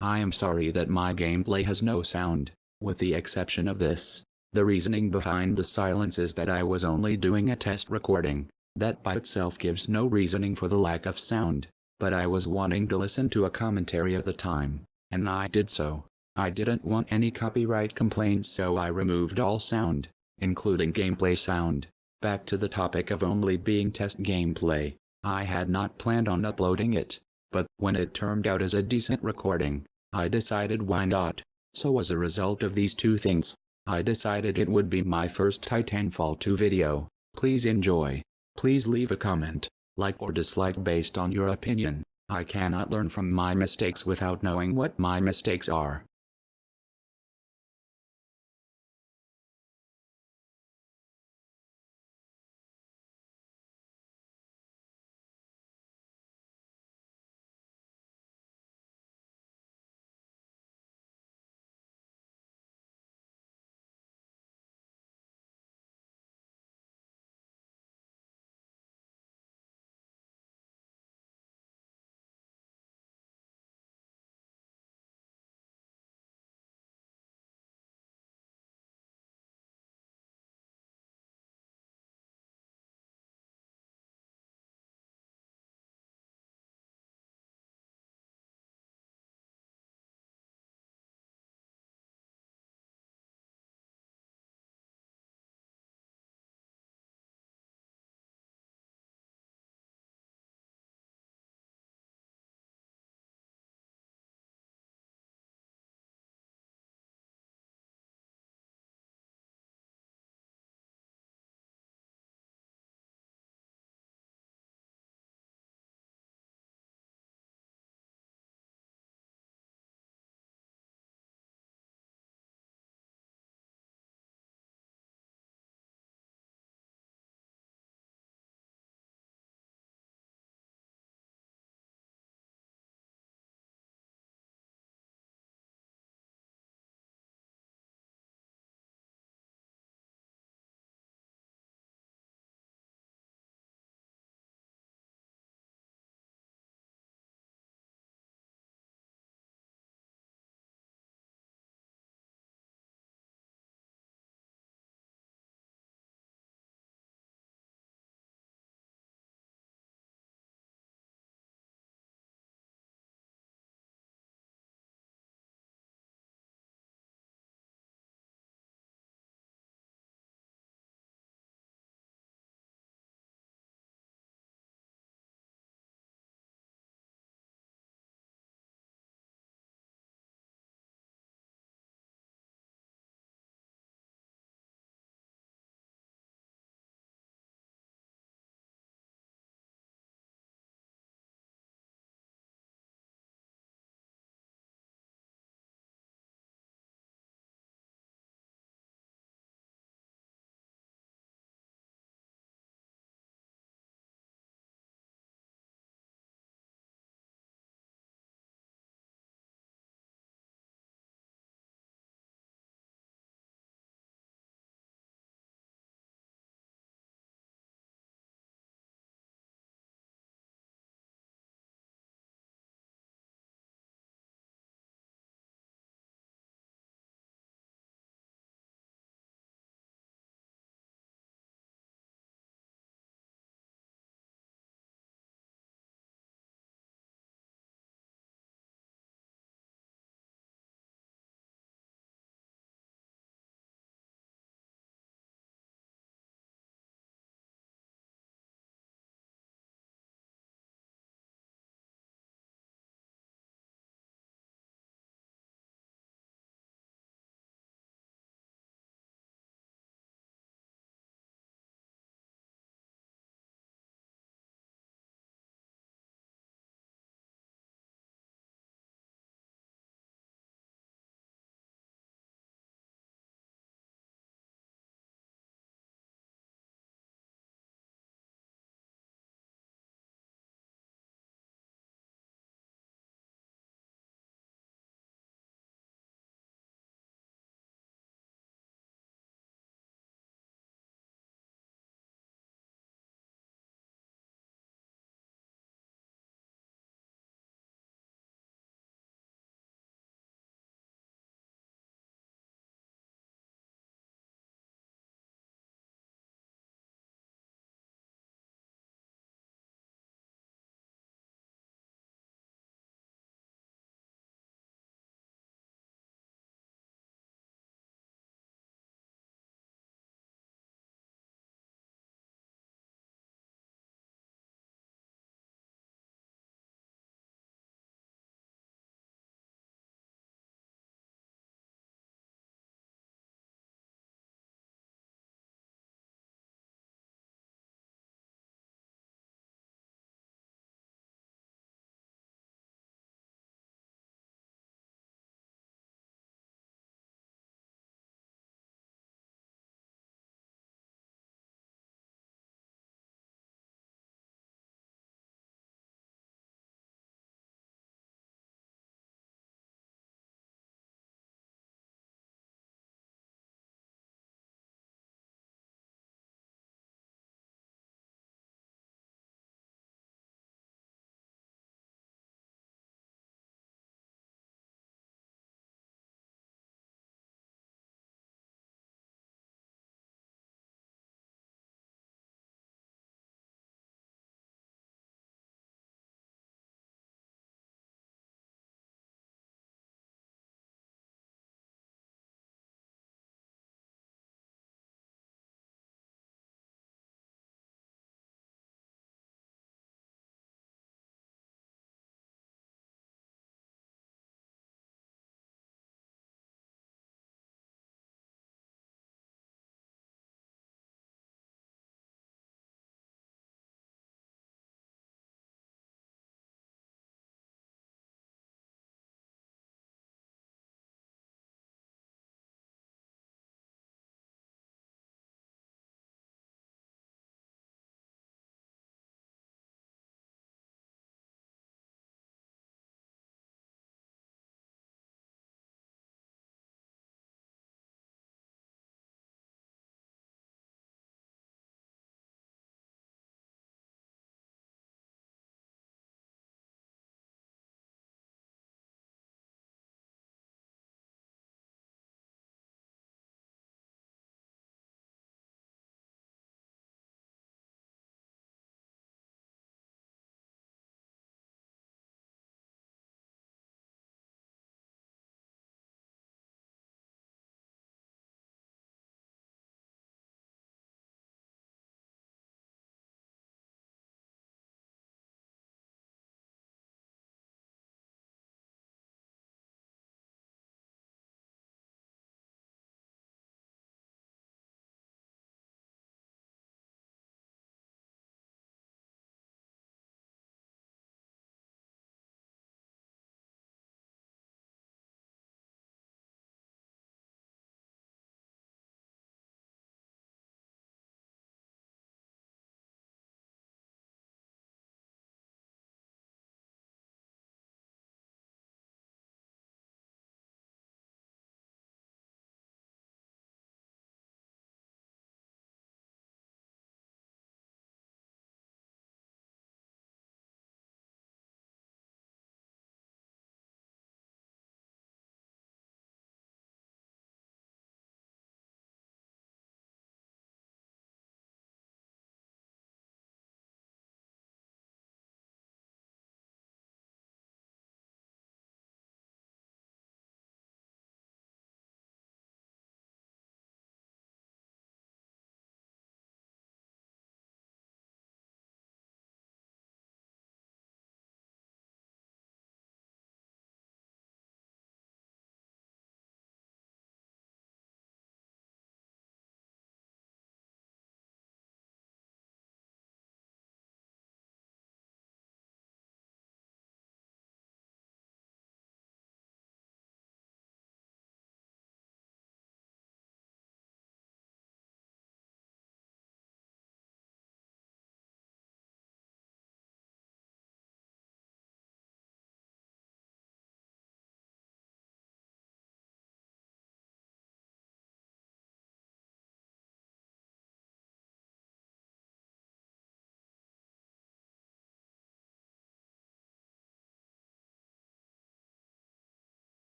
I am sorry that my gameplay has no sound, with the exception of this. The reasoning behind the silence is that I was only doing a test recording. That by itself gives no reasoning for the lack of sound, but I was wanting to listen to a commentary at the time, and I did so. I didn't want any copyright complaints, so I removed all sound, including gameplay sound. Back to the topic of only being test gameplay. I had not planned on uploading it, but when it turned out as a decent recording, I decided why not. So as a result of these two things, I decided it would be my first Titanfall 2 video. Please enjoy. Please leave a comment, like or dislike based on your opinion. I cannot learn from my mistakes without knowing what my mistakes are.